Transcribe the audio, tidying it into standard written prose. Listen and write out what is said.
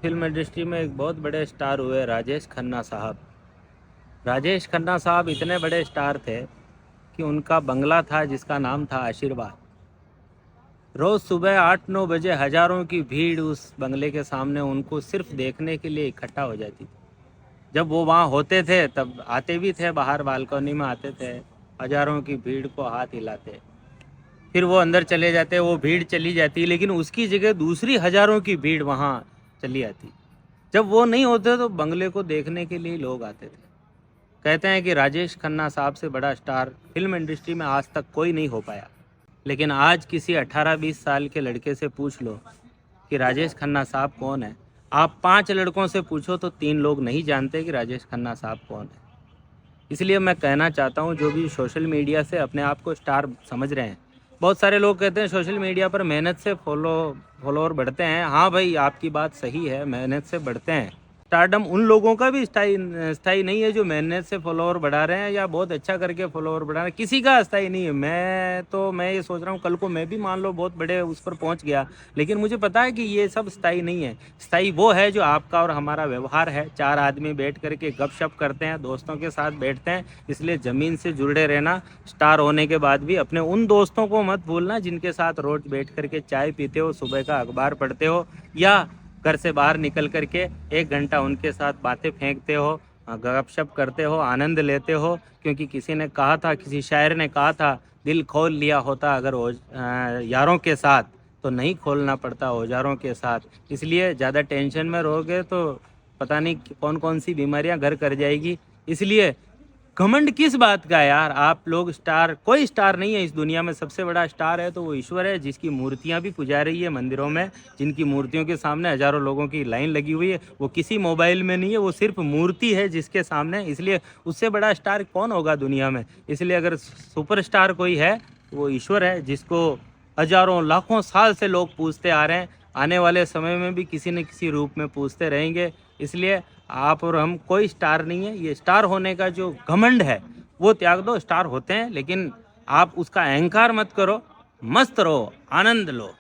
Film industry में एक बहुत बड़े स्टार हुए राजेश खन्ना साहब। राजेश खन्ना साहब इतने बड़े स्टार थे कि उनका बंगला था जिसका नाम था आशीर्वाद। रोज़ सुबह 8-9 बजे हजारों की भीड़ उस बंगले के सामने उनको सिर्फ देखने के लिए इकट्ठा हो जाती थी। जब वो वहाँ होते थे तब आते भी थे, बाहर बालकनी में आते थे, हजारों की भीड़ को हाथ हिलाते। फिर वो अंदर चले जाते, वो भीड़ चली जाती, लेकिन उसकी जगह दूसरी हजारों की भीड़ वहाँ चली आती। जब वो नहीं होते तो बंगले को देखने के लिए लोग आते थे। कहते हैं कि राजेश खन्ना साहब से बड़ा स्टार फिल्म इंडस्ट्री में आज तक कोई नहीं हो पाया। लेकिन आज किसी 18-20 साल के लड़के से पूछ लो कि राजेश खन्ना साहब कौन है, आप 5 लड़कों से पूछो तो 3 लोग नहीं जानते कि राजेश खन्ना साहब कौन है। इसलिए मैं कहना चाहता हूँ, जो भी सोशल मीडिया से अपने आप को स्टार समझ रहे हैं, बहुत सारे लोग कहते हैं सोशल मीडिया पर मेहनत से फॉलोअर बढ़ते हैं। हाँ भाई, आपकी बात सही है, मेहनत से बढ़ते हैं। स्टारडम उन लोगों का भी स्थायी नहीं है जो मेहनत से फॉलोअर बढ़ा रहे हैं या बहुत अच्छा करके फॉलोअर बढ़ा रहे हैं, किसी का स्थायी नहीं है। मैं ये सोच रहा हूँ, कल को मैं भी मान लो बहुत बड़े उस पर पहुँच गया, लेकिन मुझे पता है कि ये सब स्थायी नहीं है। स्थायी वो है जो आपका और हमारा व्यवहार है। 4 आदमी बैठ करके गपशप करते हैं, दोस्तों के साथ बैठते हैं। इसलिए ज़मीन से जुड़े रहना। स्टार होने के बाद भी अपने उन दोस्तों को मत भूलना जिनके साथ रोज़ बैठ करके चाय पीते हो, सुबह का अखबार पढ़ते हो, या घर से बाहर निकल करके 1 घंटा उनके साथ बातें फेंकते हो, गपशप करते हो, आनंद लेते हो। क्योंकि किसी ने कहा था, किसी शायर ने कहा था, दिल खोल लिया होता अगर यारों के साथ, तो नहीं खोलना पड़ता औजारों के साथ। इसलिए ज़्यादा टेंशन में रहोगे तो पता नहीं कौन कौन सी बीमारियां घर कर जाएगी। इसलिए घमंड किस बात का है यार। आप लोग स्टार, कोई स्टार नहीं है इस दुनिया में। सबसे बड़ा स्टार है तो वो ईश्वर है, जिसकी मूर्तियां भी पुजा रही है मंदिरों में, जिनकी मूर्तियों के सामने हजारों लोगों की लाइन लगी हुई है। वो किसी मोबाइल में नहीं है, वो सिर्फ मूर्ति है जिसके सामने। इसलिए उससे बड़ा स्टार कौन होगा दुनिया में। इसलिए अगर सुपरस्टार कोई है तो वो ईश्वर है, जिसको हजारों लाखों साल से लोग पूजते आ रहे हैं। आने वाले समय में भी किसी न किसी रूप में पूजते रहेंगे। इसलिए आप और हम कोई स्टार नहीं है। ये स्टार होने का जो घमंड है वो त्याग दो। स्टार होते हैं लेकिन आप उसका अहंकार मत करो, मस्त रहो, आनंद लो।